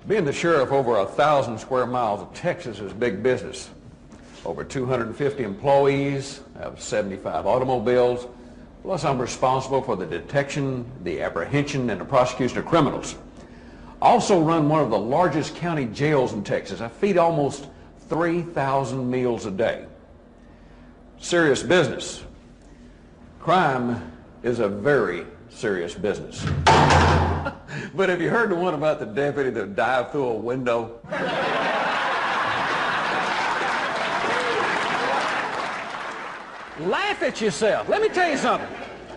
Being the sheriff over 1,000 square miles of Texas is big business. Over 250 employees, I have 75 automobiles, plus I'm responsible for the detection, the apprehension, and the prosecution of criminals. I also run one of the largest county jails in Texas. I feed almost 3,000 meals a day. Serious business. Crime is a very serious business. But have you heard the one about the deputy that dived through a window? Laugh at yourself. Let me tell you something.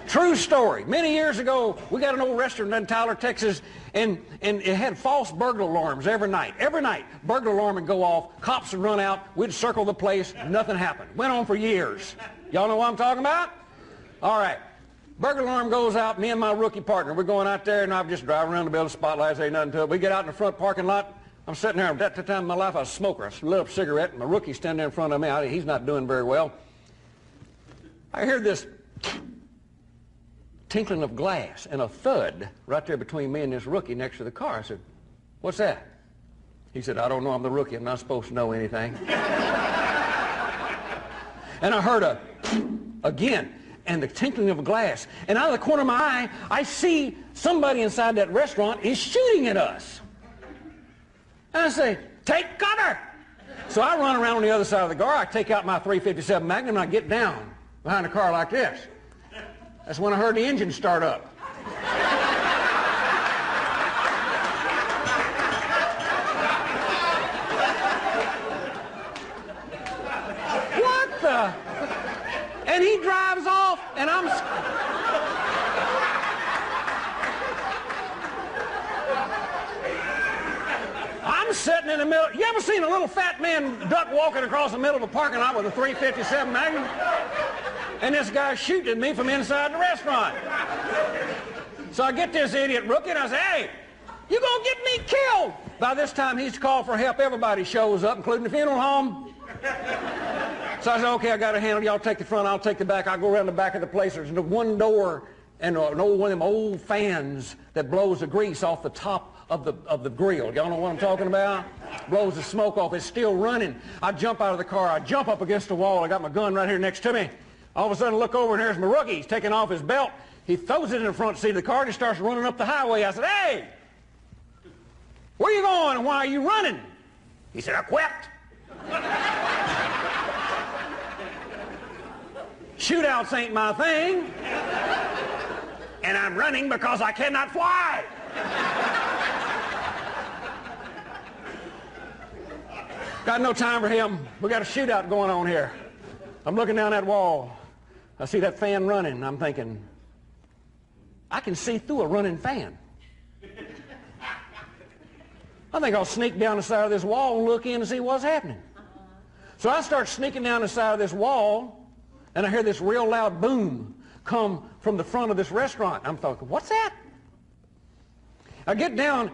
True story. Many years ago, we got an old restaurant in Tyler, Texas, and it had false burglar alarms every night. Every night, burglar alarm would go off, cops would run out, we'd circle the place, nothing happened. Went on for years. Y'all know what I'm talking about? All right. Burglar alarm goes out, me and my rookie partner, we're going out there, and I'm just driving around the building, spotlights, ain't nothing to it. We get out in the front parking lot. I'm sitting there, at that time in my life, I was a smoker. I lit up a cigarette, and my rookie's standing there in front of me. He's not doing very well. I hear this tinkling of glass and a thud right there between me and this rookie next to the car. I said, "What's that?" He said, "I don't know. I'm the rookie. I'm not supposed to know anything." And I heard again, and the tinkling of a glass. And out of the corner of my eye, I see somebody inside that restaurant is shooting at us. And I say, "Take cover!" So I run around on the other side of the car. I take out my .357 Magnum, and I get down behind a car like this. That's when I heard the engine start up. What the? And he drives off, and I'm sitting in the middle. You ever seen a little fat man duck walking across the middle of a parking lot with a .357 Magnum? And this guy shooting at me from inside the restaurant. So I get this idiot rookie, and I say, "Hey, you gonna get me killed?" By this time, he's called for help. Everybody shows up, including the funeral home. So I said, "Okay, I got a handle. Y'all take the front, I'll take the back." I'll go around the back of the place. There's one door and an old one of them old fans that blows the grease off the top of the grill. Y'all know what I'm talking about? Blows the smoke off. It's still running. I jump out of the car. I jump up against the wall. I got my gun right here next to me. All of a sudden, I look over, and there's my rookie. He's taking off his belt. He throws it in the front seat of the car, and he starts running up the highway. I said, "Hey, where you going, and why are you running?" He said, "I quit." Shootouts ain't my thing. And I'm running because I cannot fly. Got no time for him. We got a shootout going on here. I'm looking down that wall. I see that fan running, and I'm thinking, I can see through a running fan. I think I'll sneak down the side of this wall and look in and see what's happening. So I start sneaking down the side of this wall, and I hear this real loud boom come from the front of this restaurant. I'm thinking, what's that? I get down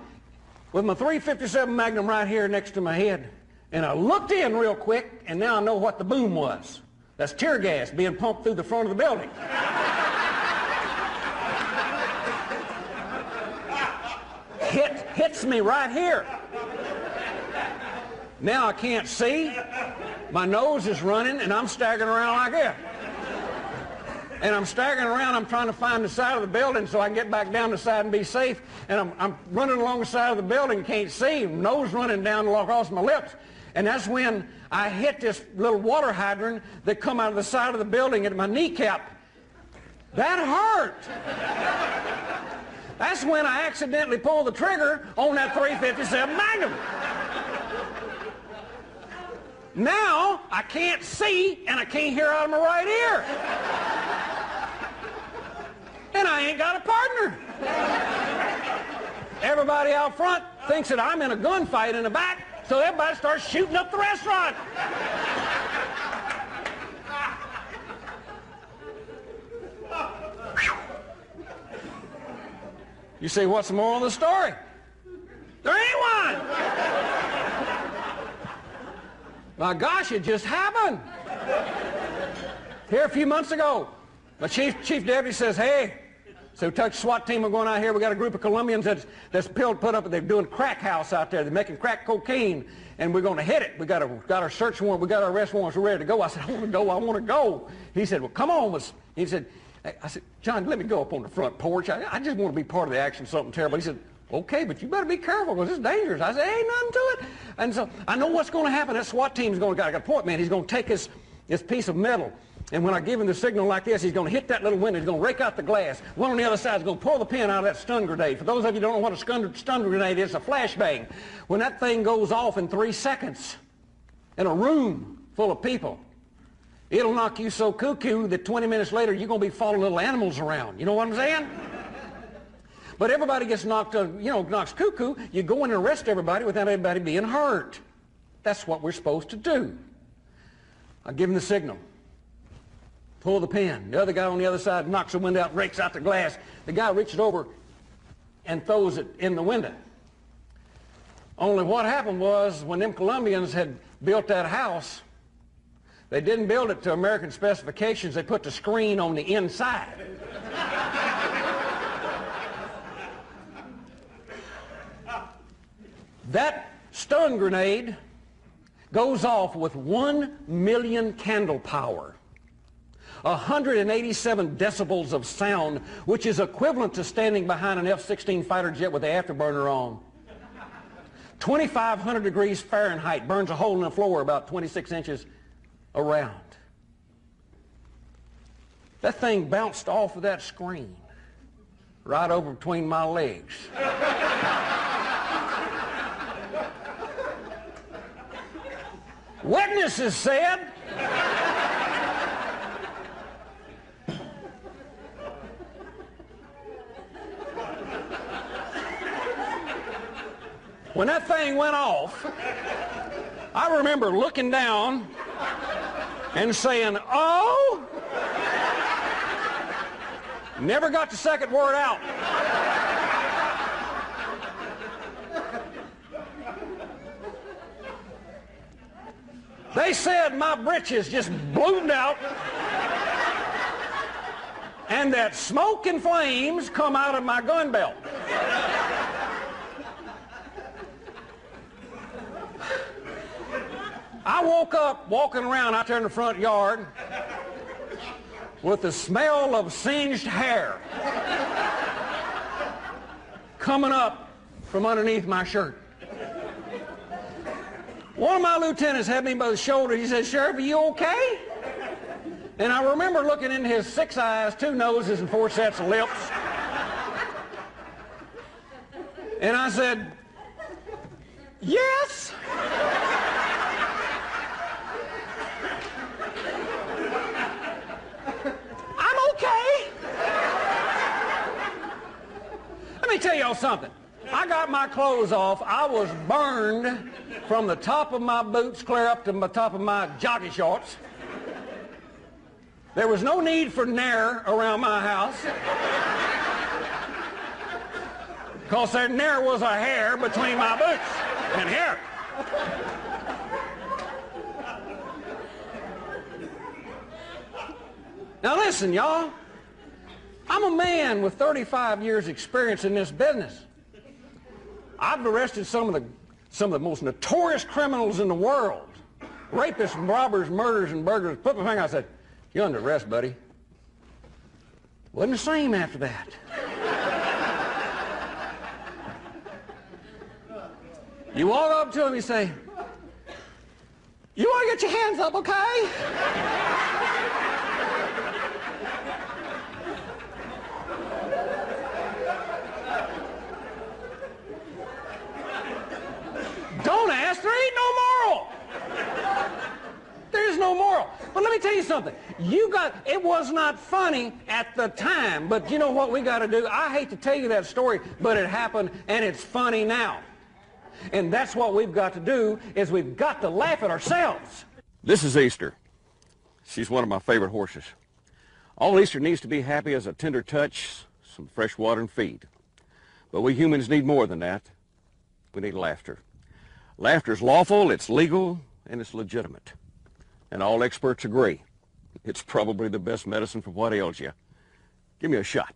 with my .357 Magnum right here next to my head, and I looked in real quick, and now I know what the boom was. That's tear gas being pumped through the front of the building. Hits me right here. Now I can't see. My nose is running, and I'm staggering around like this. And I'm staggering around. I'm trying to find the side of the building so I can get back down the side and be safe. And I'm running along the side of the building, can't see, nose running down across my lips. And that's when I hit this little water hydrant that come out of the side of the building at my kneecap. That hurt. That's when I accidentally pulled the trigger on that .357 Magnum. Now I can't see and I can't hear out of my right ear. And I ain't got a partner. Everybody out front thinks that I'm in a gunfight in the back, so everybody starts shooting up the restaurant. You say, what's the moral of the story? There ain't one. My gosh, it just happened. Here a few months ago, my chief deputy says, "Hey, So touch SWAT team are going out here. We got a group of Colombians that's put up. They're doing crack house out there. They're making crack cocaine, and we're going to hit it. We got our search warrant. We got our arrest warrants. We're ready to go. I said, I want to go. I want to go. He said, well, come on. He said, I said, John, let me go up on the front porch. I just want to be part of the action. Something terrible. He said, okay, but you better be careful because it's dangerous. I said, ain't nothing to it. And so I know what's going to happen. That SWAT team's going to got a point, man. He's going to take this piece of metal. And when I give him the signal like this, he's going to hit that little window. He's going to rake out the glass. One on the other side is going to pull the pin out of that stun grenade. For those of you who don't know what a stun grenade is, it's a flashbang. When that thing goes off in 3 seconds in a room full of people, it'll knock you so cuckoo that 20 minutes later you're going to be following little animals around. You know what I'm saying? But everybody gets knocked cuckoo. You go in and arrest everybody without anybody being hurt. That's what we're supposed to do. I give him the signal. Pull the pin. The other guy on the other side knocks the window out, rakes out the glass. The guy reaches over and throws it in the window. Only what happened was when them Colombians had built that house, they didn't build it to American specifications. They put the screen on the inside. That stun grenade goes off with 1 million candle power. 187 decibels of sound, which is equivalent to standing behind an F-16 fighter jet with the afterburner on. 2,500 degrees Fahrenheit, burns a hole in the floor about 26 inches around. That thing bounced off of that screen right over between my legs. Witnesses said when that thing went off, I remember looking down and saying, oh, never got the second word out. They said my britches just bloomed out and that smoke and flames come out of my gun belt. I woke up walking around out there in the front yard with the smell of singed hair coming up from underneath my shirt. One of my lieutenants had me by the shoulder. He said, Sheriff, are you okay? And I remember looking into his 6 eyes, 2 noses, and 4 sets of lips. And I said, yes. I'm okay. Let me tell y'all something. I got my clothes off. I was burned from the top of my boots clear up to the top of my jockey shorts. There was no need for Nair around my house because there never was a hair between my boots and here. Now listen, y'all. I'm a man with 35 years experience in this business. I've arrested some of the most notorious criminals in the world. Rapists, robbers, murderers, and burglars. Put my finger out and said, you're under arrest, buddy. Wasn't the same after that. You walk up to him and you say, you want to get your hands up, okay? Don't ask, there ain't no moral. There's no moral. But let me tell you something. It was not funny at the time, but you know what we got to do? I hate to tell you that story, but it happened and it's funny now. And that's what we've got to do, is we've got to laugh at ourselves. This is Easter. She's one of my favorite horses. All Easter needs to be happy is a tender touch, some fresh water and feed. But we humans need more than that. We need laughter. Laughter's lawful, it's legal, and it's legitimate. And all experts agree. It's probably the best medicine for what ails you. Give me a shot.